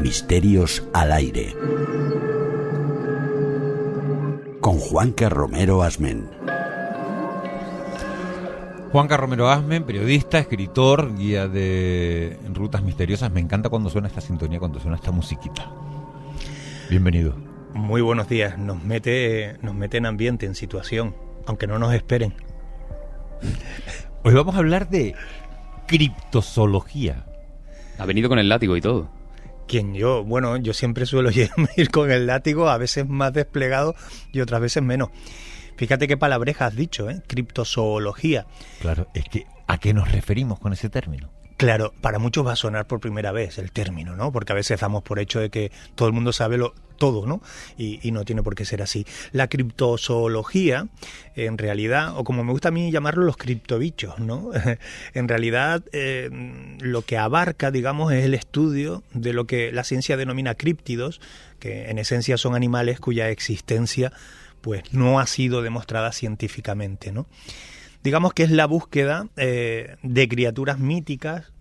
Misterios al aire. Con Juanca Romero Asmen. Juanca Romero Asmen, periodista, escritor, guía de rutas misteriosas. Me encanta cuando suena esta sintonía, cuando suena esta musiquita. Bienvenido. Muy buenos días. Nos mete en ambiente, en situación, aunque no nos esperen. Hoy vamos a hablar de criptozoología. Ha venido con el látigo y todo. ¿Quién yo? Bueno, yo siempre suelo ir con el látigo, a veces más desplegado y otras veces menos. Fíjate qué palabreja has dicho, ¿eh? Criptozoología. Claro, es que ¿a qué nos referimos con ese término? Claro, para muchos va a sonar por primera vez el término, ¿no? Porque a veces damos por hecho de que todo el mundo sabe todo, ¿no? Y no tiene por qué ser así. La criptozoología, en realidad, o como me gusta a mí llamarlo, los criptobichos, ¿no? En realidad, lo que abarca, digamos, es el estudio de lo que la ciencia denomina críptidos, que en esencia son animales cuya existencia pues no ha sido demostrada científicamente, ¿no? Digamos que es la búsqueda de criaturas míticas,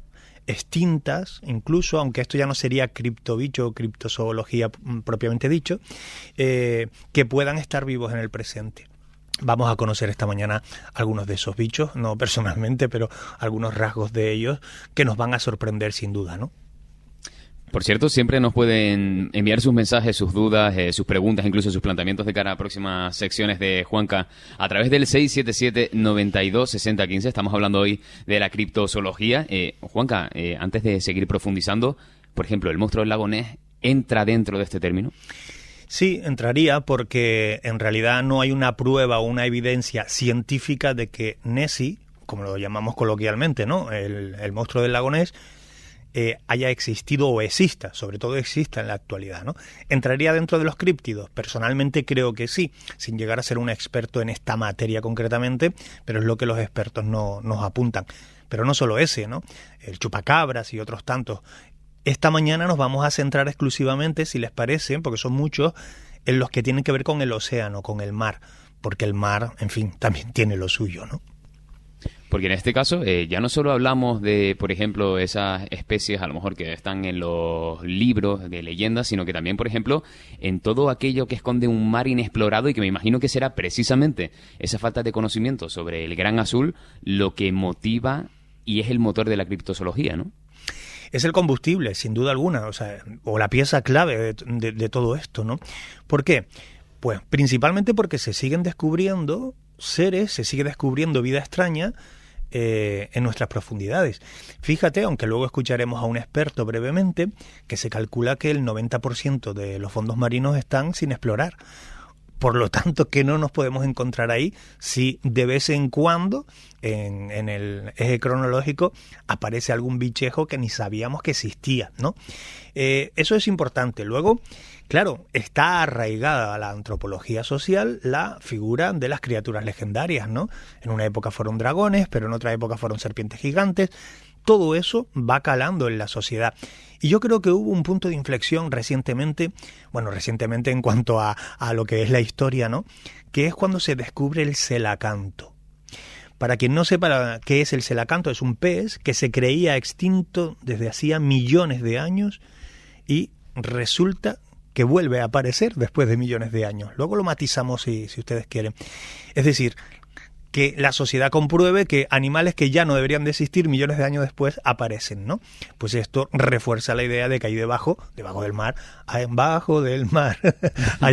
extintas, incluso, aunque esto ya no sería criptobicho o criptozoología propiamente dicho, que puedan estar vivos en el presente. Vamos a conocer esta mañana algunos de esos bichos, no personalmente, pero algunos rasgos de ellos que nos van a sorprender sin duda, ¿no? Por cierto, siempre nos pueden enviar sus mensajes, sus dudas, sus preguntas, incluso sus planteamientos de cara a próximas secciones de Juanca a través del 677-92-6015. Estamos hablando hoy de la criptozoología. Juanca, antes de seguir profundizando, por ejemplo, ¿el monstruo del lago Ness entra dentro de este término? Sí, entraría porque en realidad no hay una prueba o una evidencia científica de que Nessie, como lo llamamos coloquialmente, ¿no? El monstruo del lago Ness, haya existido o exista, sobre todo exista en la actualidad, ¿no? ¿Entraría dentro de los críptidos? Personalmente creo que sí, sin llegar a ser un experto en esta materia concretamente, pero es lo que los expertos nos apuntan. Pero no solo ese, ¿no? El chupacabras y otros tantos. Esta mañana nos vamos a centrar exclusivamente, si les parece, porque son muchos, en los que tienen que ver con el océano, con el mar, porque el mar, en fin, también tiene lo suyo, ¿no? Porque en este caso ya no solo hablamos de, por ejemplo, esas especies a lo mejor que están en los libros de leyendas, sino que también, por ejemplo, en todo aquello que esconde un mar inexplorado y que me imagino que será precisamente esa falta de conocimiento sobre el gran azul lo que motiva y es el motor de la criptozoología, ¿no? Es el combustible, sin duda alguna, o la pieza clave de todo esto, ¿no? ¿Por qué? Pues principalmente porque se siguen descubriendo seres, se sigue descubriendo vida extraña en nuestras profundidades. Fíjate, aunque luego escucharemos a un experto brevemente, que se calcula que el 90% de los fondos marinos están sin explorar. Por lo tanto, que no nos podemos encontrar ahí si de vez en cuando en el eje cronológico aparece algún bichejo que ni sabíamos que existía, ¿no? Eso es importante. Luego, claro, está arraigada a la antropología social la figura de las criaturas legendarias, ¿no? En una época fueron dragones, pero en otra época fueron serpientes gigantes. Todo eso va calando en la sociedad. Y yo creo que hubo un punto de inflexión recientemente en cuanto a lo que es la historia, ¿no? Que es cuando se descubre el celacanto. Para quien no sepa qué es el celacanto, es un pez que se creía extinto desde hacía millones de años y resulta que vuelve a aparecer después de millones de años. Luego lo matizamos si ustedes quieren. Es decir, que la sociedad compruebe que animales que ya no deberían de existir millones de años después aparecen, ¿no? Pues esto refuerza la idea de que ahí debajo del mar, ahí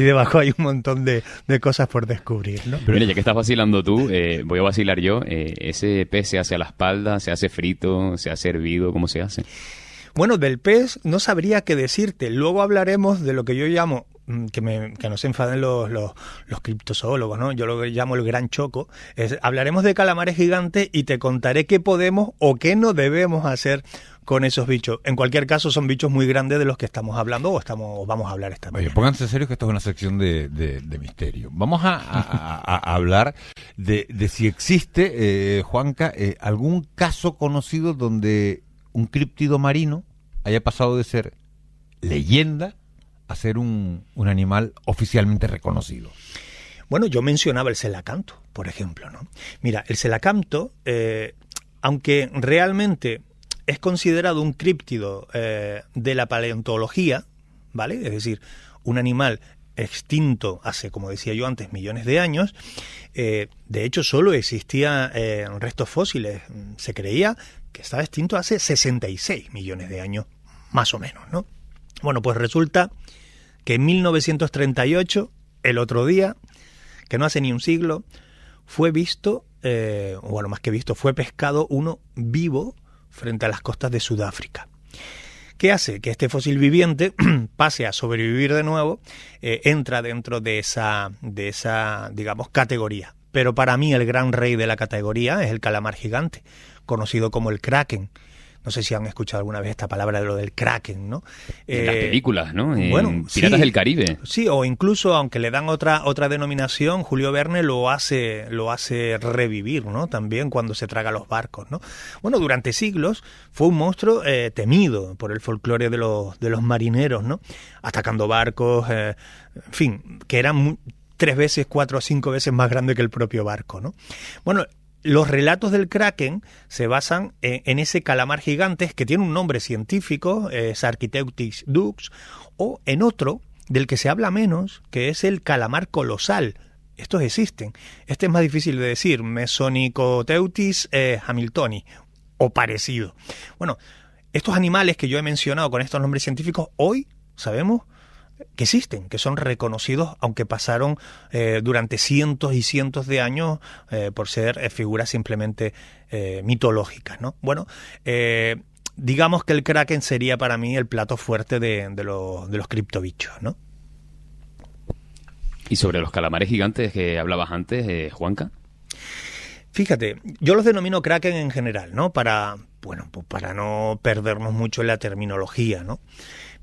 debajo hay un montón de cosas por descubrir, ¿no? Pero mira, ya que estás vacilando tú, voy a vacilar yo. ¿Ese pez se hace a la espalda, se hace frito, se hace hervido? ¿Cómo se hace? Bueno, del pez no sabría qué decirte. Luego hablaremos de lo que yo llamo, que no se enfaden los criptozoólogos, ¿no? Yo lo llamo el gran choco. Hablaremos de calamares gigantes y te contaré qué podemos o qué no debemos hacer con esos bichos. En cualquier caso, son bichos muy grandes de los que estamos hablando o vamos a hablar esta mañana. Oye, pónganse serios que esto es una sección de misterio. Vamos a hablar de si existe, Juanca, algún caso conocido donde un críptido marino haya pasado de ser leyenda a ser un animal oficialmente reconocido. Bueno, yo mencionaba el celacanto, por ejemplo, ¿no? Mira, el celacanto, aunque realmente es considerado un críptido de la paleontología, ¿vale? Es decir, un animal extinto hace, como decía yo antes, millones de años. De hecho, solo existían restos fósiles. Se creía que estaba extinto hace 66 millones de años, más o menos, ¿no? Bueno, pues resulta que en 1938, el otro día, que no hace ni un siglo, fue visto, bueno, más que visto, fue pescado uno vivo frente a las costas de Sudáfrica. ¿Qué hace? Que este fósil viviente pase a sobrevivir de nuevo, entra dentro de esa, digamos, categoría. Pero para mí el gran rey de la categoría es el calamar gigante, conocido como el kraken. No sé si han escuchado alguna vez esta palabra de lo del kraken, ¿no? En las películas, ¿no? Bueno, Piratas sí, del Caribe. Sí, o incluso, aunque le dan otra denominación, Julio Verne lo hace revivir, ¿no? También cuando se traga los barcos, ¿no? Bueno, durante siglos fue un monstruo temido por el folclore de los marineros, ¿no? Atacando barcos, en fin, que eran 3 veces, 4 o 5 veces más grande que el propio barco, ¿no? Bueno, los relatos del kraken se basan en ese calamar gigante que tiene un nombre científico, Sarchiteuthis dux, o en otro del que se habla menos, que es el calamar colosal. Estos existen. Este es más difícil de decir, Mesonicoteuthis hamiltoni, o parecido. Bueno, estos animales que yo he mencionado con estos nombres científicos, hoy sabemos que existen, que son reconocidos, aunque pasaron durante cientos y cientos de años por ser figuras simplemente mitológicas, ¿no? Bueno, digamos que el kraken sería para mí el plato fuerte de los criptobichos, ¿no? Y sobre los calamares gigantes que hablabas antes, Juanca. Fíjate, yo los denomino kraken en general, ¿no? Para no perdernos mucho en la terminología, ¿no?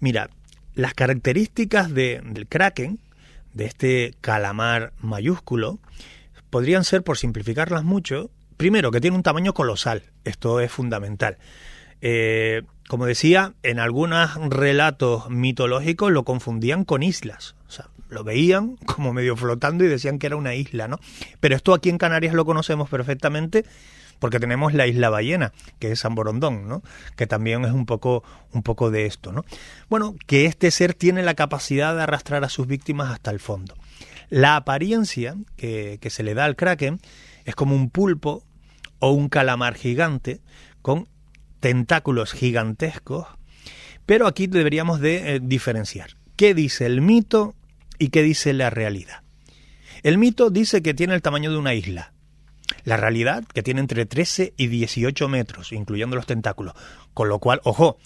Mira, las características del kraken, de este calamar mayúsculo, podrían ser, por simplificarlas mucho, primero, que tiene un tamaño colosal. Esto es fundamental. Como decía, en algunos relatos mitológicos lo confundían con islas. O sea, lo veían como medio flotando y decían que era una isla, ¿no? Pero esto aquí en Canarias lo conocemos perfectamente, porque tenemos la isla Ballena, que es San Borondón, ¿no? Que también es un poco de esto, ¿no? Bueno, que este ser tiene la capacidad de arrastrar a sus víctimas hasta el fondo. La apariencia que se le da al kraken es como un pulpo o un calamar gigante con tentáculos gigantescos, pero aquí deberíamos de diferenciar qué dice el mito y qué dice la realidad. El mito dice que tiene el tamaño de una isla. La realidad, que tiene entre 13 y 18 metros, incluyendo los tentáculos. Con lo cual, ojo,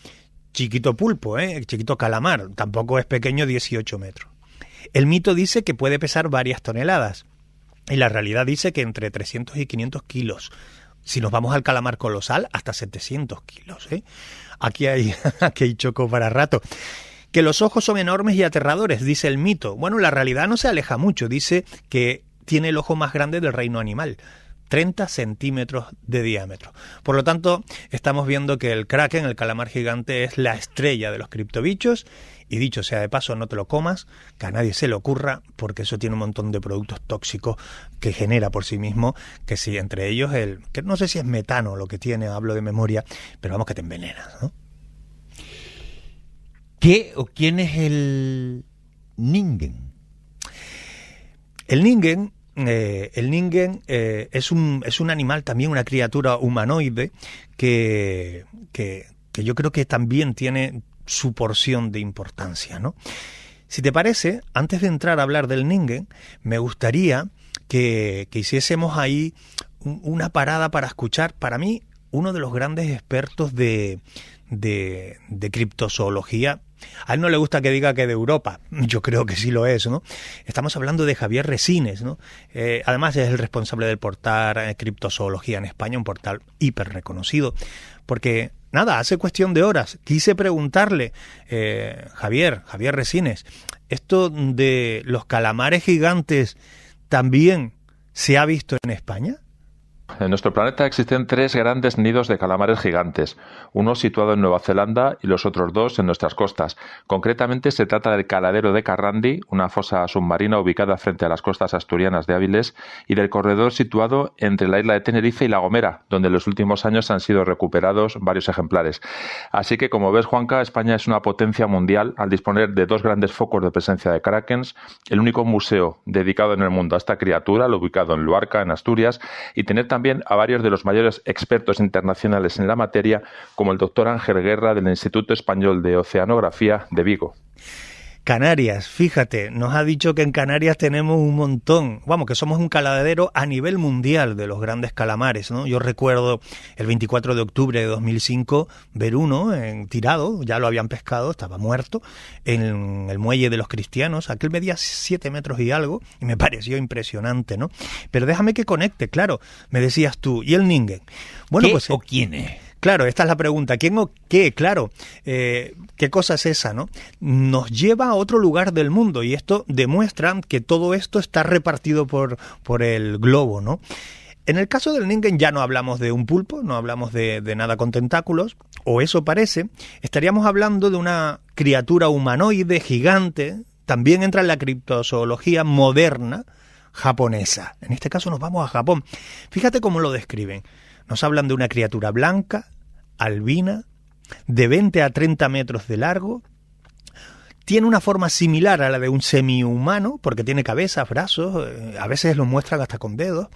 chiquito pulpo, chiquito calamar, tampoco es pequeño, 18 metros. El mito dice que puede pesar varias toneladas. Y la realidad dice que entre 300 y 500 kilos. Si nos vamos al calamar colosal, hasta 700 kilos. Aquí hay choco para rato. Que los ojos son enormes y aterradores, dice el mito. Bueno, la realidad no se aleja mucho. Dice que tiene el ojo más grande del reino animal. 30 centímetros de diámetro. Por lo tanto, estamos viendo que el kraken, el calamar gigante, es la estrella de los criptobichos. Y dicho sea de paso, no te lo comas, que a nadie se le ocurra, porque eso tiene un montón de productos tóxicos que genera por sí mismo, que sí, entre ellos que no sé si es metano lo que tiene, hablo de memoria, pero vamos, que te envenenas, ¿no? ¿Qué o quién es el ningen? El ningen es un animal, también una criatura humanoide que yo creo que también tiene su porción de importancia, ¿no? Si te parece, antes de entrar a hablar del ningen, me gustaría que hiciésemos ahí una parada para escuchar, para mí, uno de los grandes expertos de criptozoología. A él no le gusta que diga que de Europa, yo creo que sí lo es, ¿no? Estamos hablando de Javier Resines, ¿no? Además es el responsable del portal Criptozoología en España, un portal hiper reconocido, porque, nada, hace cuestión de horas quise preguntarle, Javier Resines, ¿esto de los calamares gigantes también se ha visto en España? En nuestro planeta existen 3 grandes nidos de calamares gigantes, uno situado en Nueva Zelanda y los otros 2 en nuestras costas. Concretamente se trata del caladero de Carrandi, una fosa submarina ubicada frente a las costas asturianas de Áviles, y del corredor situado entre la isla de Tenerife y La Gomera, donde en los últimos años han sido recuperados varios ejemplares. Así que, como ves, Juanca, España es una potencia mundial al disponer de 2 grandes focos de presencia de krakens, el único museo dedicado en el mundo a esta criatura, lo ubicado en Luarca, en Asturias, y tener también a varios de los mayores expertos internacionales en la materia, como el doctor Ángel Guerra del Instituto Español de Oceanografía de Vigo. Canarias, fíjate, nos ha dicho que en Canarias tenemos un montón, vamos, que somos un caladero a nivel mundial de los grandes calamares, ¿no? Yo recuerdo el 24 de octubre de 2005 ver uno tirado, ya lo habían pescado, estaba muerto, en el muelle de los Cristianos, aquel medía 7 metros y algo, y me pareció impresionante, ¿no? Pero déjame que conecte, claro, me decías tú, ¿y el Ningen? Bueno, ¿Qué pues, o quién es? Claro, esta es la pregunta. ¿Quién o qué? Claro, ¿qué cosa es esa, no? Nos lleva a otro lugar del mundo y esto demuestra que todo esto está repartido por el globo, ¿no? En el caso del Ningen ya no hablamos de un pulpo, no hablamos de nada con tentáculos, o eso parece. Estaríamos hablando de una criatura humanoide gigante, también entra en la criptozoología moderna japonesa. En este caso nos vamos a Japón. Fíjate cómo lo describen. Nos hablan de una criatura blanca, albina, de 20 a 30 metros de largo. Tiene una forma similar a la de un semihumano, porque tiene cabeza, brazos, a veces lo muestran hasta con dedos.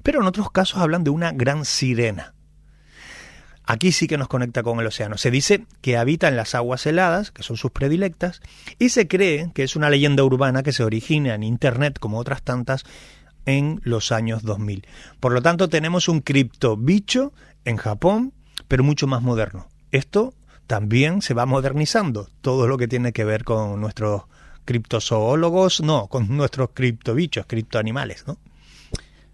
Pero en otros casos hablan de una gran sirena. Aquí sí que nos conecta con el océano. Se dice que habita en las aguas heladas, que son sus predilectas, y se cree que es una leyenda urbana que se origina en Internet, como otras tantas, en los años 2000. Por lo tanto, tenemos un criptobicho en Japón, pero mucho más moderno. Esto también se va modernizando, todo lo que tiene que ver con nuestros criptozoólogos, no, con nuestros criptobichos, criptoanimales, ¿no?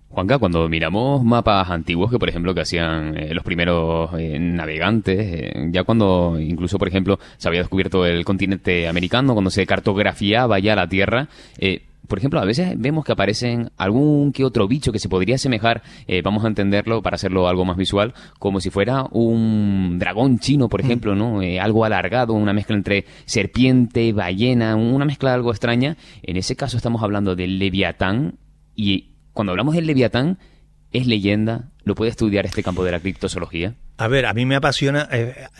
Juanca, cuando miramos mapas antiguos que, por ejemplo, que hacían los primeros navegantes, ya cuando incluso, por ejemplo, se había descubierto el continente americano, cuando se cartografiaba ya la Tierra, por ejemplo, a veces vemos que aparecen algún que otro bicho que se podría asemejar, vamos a entenderlo para hacerlo algo más visual, como si fuera un dragón chino, por ejemplo, ¿no? Algo alargado, una mezcla entre serpiente, ballena, una mezcla algo extraña. En ese caso estamos hablando del Leviatán, y cuando hablamos del Leviatán, ¿es leyenda? ¿Lo puede estudiar este campo de la criptozoología? A ver, a mí me apasiona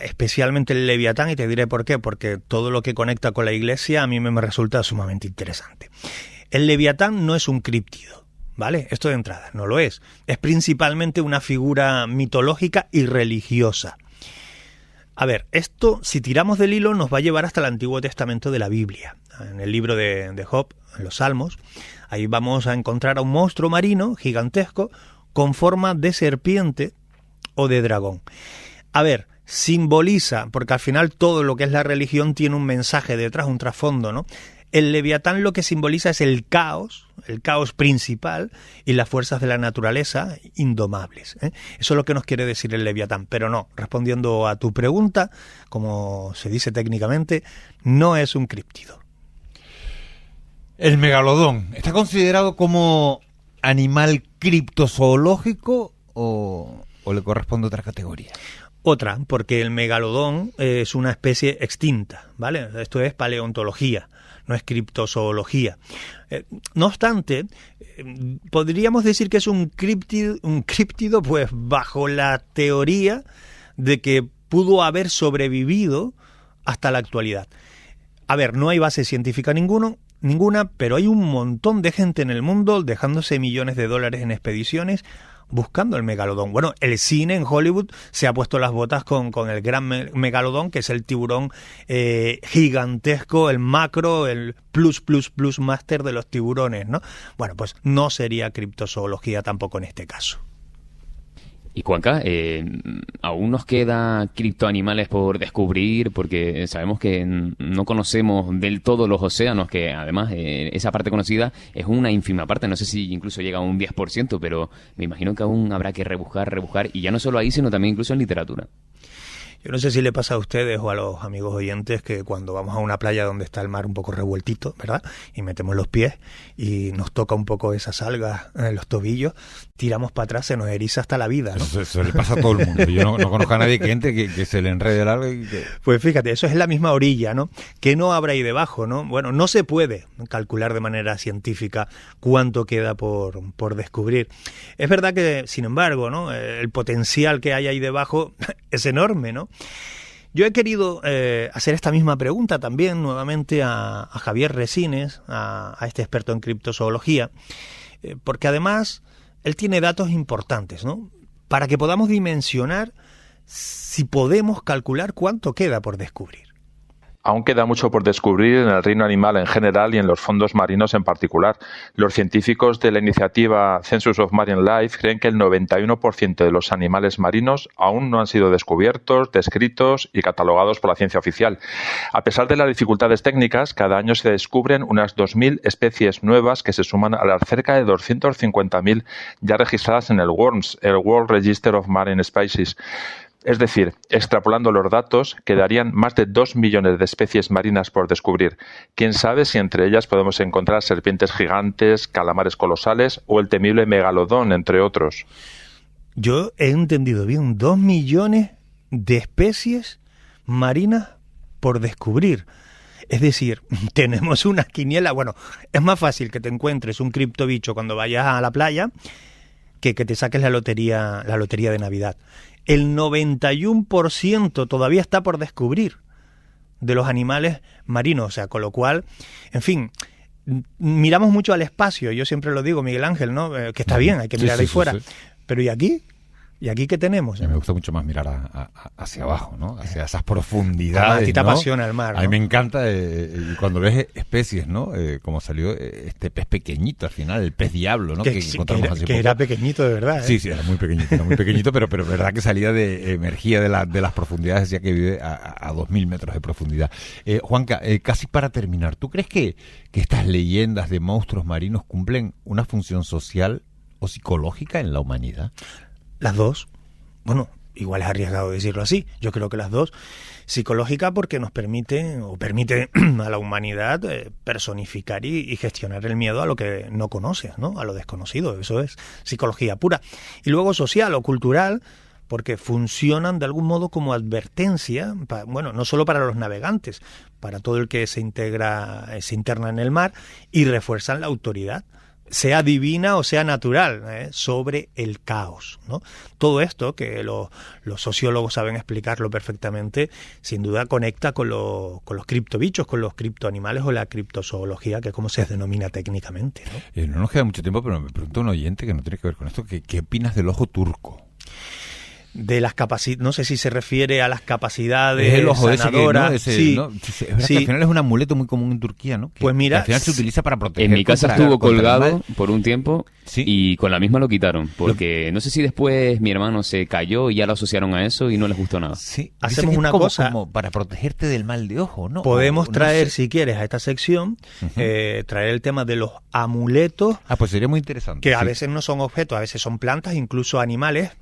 especialmente el Leviatán y te diré por qué, porque todo lo que conecta con la Iglesia a mí me resulta sumamente interesante. El Leviatán no es un críptido, ¿vale? Esto de entrada, no lo es. Es principalmente una figura mitológica y religiosa. A ver, esto, si tiramos del hilo, nos va a llevar hasta el Antiguo Testamento de la Biblia. En el libro de Job, en los Salmos, ahí vamos a encontrar a un monstruo marino gigantesco con forma de serpiente o de dragón. A ver, simboliza, porque al final todo lo que es la religión tiene un mensaje detrás, un trasfondo, ¿no? El Leviatán lo que simboliza es el caos principal y las fuerzas de la naturaleza indomables, ¿eh? Eso es lo que nos quiere decir el Leviatán, pero no, respondiendo a tu pregunta, como se dice técnicamente, no es un críptido. El megalodón, ¿está considerado como animal criptozoológico o le corresponde otra categoría? Otra, porque el megalodón es una especie extinta, ¿vale? Esto es paleontología, no es criptozoología. No obstante, podríamos decir que es un críptido, pues bajo la teoría de que pudo haber sobrevivido hasta la actualidad. A ver, no hay base científica ninguna, pero hay un montón de gente en el mundo dejándose millones de dólares en expediciones buscando el megalodón. Bueno, el cine en Hollywood se ha puesto las botas con el gran megalodón, que es el tiburón gigantesco, el macro, el plus master de los tiburones, ¿no? Bueno, pues no sería criptozoología tampoco en este caso. Y Juanca, aún nos queda criptoanimales por descubrir, porque sabemos que no conocemos del todo los océanos, que además esa parte conocida es una ínfima parte, no sé si incluso llega a un 10%, pero me imagino que aún habrá que rebuscar, y ya no solo ahí, sino también incluso en literatura. Yo no sé si le pasa a ustedes o a los amigos oyentes que cuando vamos a una playa donde está el mar un poco revueltito, ¿verdad? Y metemos los pies y nos toca un poco esas algas en los tobillos, tiramos para atrás, se nos eriza hasta la vida, ¿no? Eso le pasa a todo el mundo. Yo no conozco a nadie que se le enrede el alga y que... Pues fíjate, eso es la misma orilla, ¿no? ¿Qué no habrá ahí debajo, no? Bueno, no se puede calcular de manera científica cuánto queda por descubrir. Es verdad que, sin embargo, ¿no? El potencial que hay ahí debajo es enorme, ¿no? Yo he querido hacer esta misma pregunta también nuevamente a Javier Resines, a este experto en criptozoología, porque además él tiene datos importantes, ¿no? Para que podamos dimensionar si podemos calcular cuánto queda por descubrir. Aún queda mucho por descubrir en el reino animal en general y en los fondos marinos en particular. Los científicos de la iniciativa Census of Marine Life creen que el 91% de los animales marinos aún no han sido descubiertos, descritos y catalogados por la ciencia oficial. A pesar de las dificultades técnicas, cada año se descubren unas 2.000 especies nuevas que se suman a las cerca de 250.000 ya registradas en el WORMS, el World Register of Marine Species. Es decir, extrapolando los datos, quedarían más de 2 millones de especies marinas por descubrir. Quién sabe si entre ellas podemos encontrar serpientes gigantes, calamares colosales o el temible megalodón, entre otros. Yo he entendido bien, 2 millones de especies marinas por descubrir. Es decir, tenemos una quiniela. Bueno, es más fácil que te encuentres un criptobicho cuando vayas a la playa que te saques la lotería de Navidad. El 91% todavía está por descubrir de los animales marinos, o sea, con lo cual, en fin, miramos mucho al espacio, yo siempre lo digo, Miguel Ángel, ¿no? Que está bien, hay que mirar ahí fuera, pero ¿y aquí? ¿Y aquí qué tenemos? A mí me gusta mucho más mirar hacia abajo, ¿no? Hacia esas profundidades. A ti te ¿no? apasiona el mar, ¿no? A mí me encanta y cuando ves especies, ¿no? Como salió este pez pequeñito al final, el pez diablo, ¿no? Que encontramos hace poco. Era pequeñito de verdad, ¿eh? Sí, era muy pequeñito, pero verdad que emergía de las profundidades, decía que vive a 2.000 metros de profundidad. Juanca, casi para terminar, ¿tú crees que estas leyendas de monstruos marinos cumplen una función social o psicológica en la humanidad? Las dos. Bueno, igual es arriesgado decirlo así. Yo creo que las dos. Psicológica porque nos permite a la humanidad personificar y gestionar el miedo a lo que no conoces, ¿no? A lo desconocido. Eso es psicología pura. Y luego social o cultural porque funcionan de algún modo como advertencia, bueno, no solo para los navegantes, para todo el que se interna en el mar y refuerzan la autoridad, sea divina o sea natural, sobre el caos, ¿no? Todo esto, que los sociólogos saben explicarlo perfectamente, sin duda conecta con los criptobichos, con los criptoanimales o la criptozoología, que es como se denomina técnicamente, ¿no? No nos queda mucho tiempo, pero me pregunta un oyente que no tiene que ver con esto, ¿qué opinas del ojo turco? De las capacidades, no sé si se refiere a las capacidades el ojo sanadoras. Ese, ¿no? Sí, ¿no? Es verdad que al final es un amuleto muy común en Turquía, ¿no? Pues mira, al final se utiliza para proteger. En mi casa estuvo colgado por un tiempo, ¿sí? Y con la misma lo quitaron, porque no sé si después mi hermano se cayó y ya lo asociaron a eso y no les gustó nada. Sí, hacemos una cosa como para protegerte del mal de ojo, ¿no? Podemos traer, si quieres, a esta sección, traer el tema de los amuletos. Pues sería muy interesante. Que a veces no son objetos, a veces son plantas, incluso animales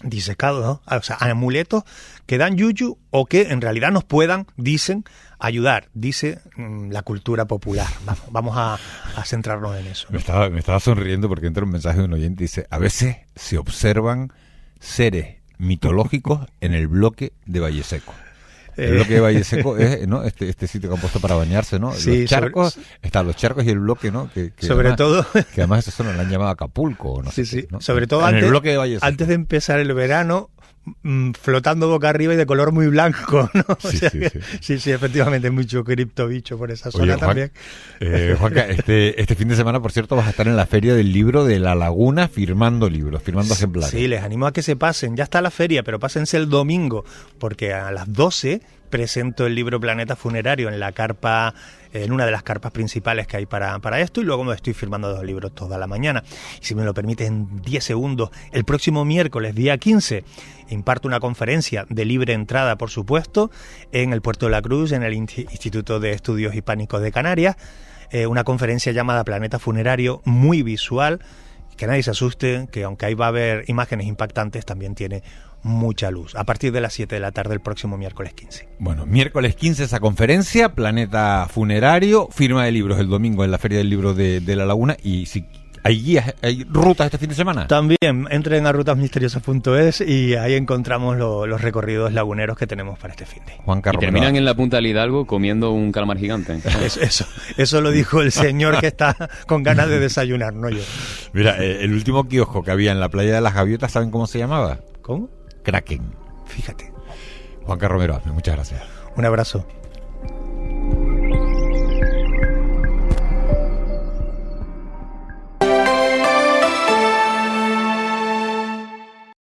disecados, ¿no? O sea, amuletos que dan yuyu o que en realidad nos puedan, ayudar, dice la cultura popular. Vamos a centrarnos en eso, ¿no? Me estaba sonriendo porque entra un mensaje de un oyente y dice: a veces se observan seres mitológicos en el bloque de Valle Seco. El bloque de Valle Seco es, ¿no? este sitio que han puesto para bañarse, ¿no? Sí, los charcos, están los charcos y el bloque, ¿no? Que sobre además, todo, que además eso lo han llamado Acapulco, ¿no? Sí, sé, sí. ¿no? Sobre todo en el bloque de Valle Seco. Antes de empezar el verano, flotando boca arriba y de color muy blanco, ¿no? Sí, efectivamente, mucho criptobicho por esa zona. Oye, también. Juanca, este fin de semana, por cierto, vas a estar en la Feria del Libro de La Laguna firmando ejemplares. Sí, les animo a que se pasen. Ya está la feria, pero pásense el domingo, porque a las 12 presento el libro Planeta Funerario en la carpa, en una de las carpas principales que hay para esto, y luego me estoy firmando 2 libros toda la mañana. Y si me lo permiten, en 10 segundos, el próximo miércoles, día 15, imparto una conferencia de libre entrada, por supuesto, en el Puerto de la Cruz, en el Instituto de Estudios Hispánicos de Canarias, una conferencia llamada Planeta Funerario, muy visual, que nadie se asuste, que aunque ahí va a haber imágenes impactantes, también tiene mucha luz, a partir de las 7 de la tarde el próximo miércoles 15. Bueno, miércoles 15 esa conferencia, Planeta Funerario, firma de libros el domingo en la Feria del Libro de La Laguna, y si hay guías, hay rutas este fin de semana. También entren a rutasmisteriosas.es y ahí encontramos los recorridos laguneros que tenemos para este fin de. Juan Y Carlos. terminan en la punta del Hidalgo comiendo un calamar gigante. Eso lo dijo el señor que está con ganas de desayunar, no yo. Mira, el último kiosco que había en la playa de las Gaviotas, ¿saben cómo se llamaba? ¿Cómo? Kraken. Fíjate. Juan Carlos Romero, muchas gracias. Un abrazo.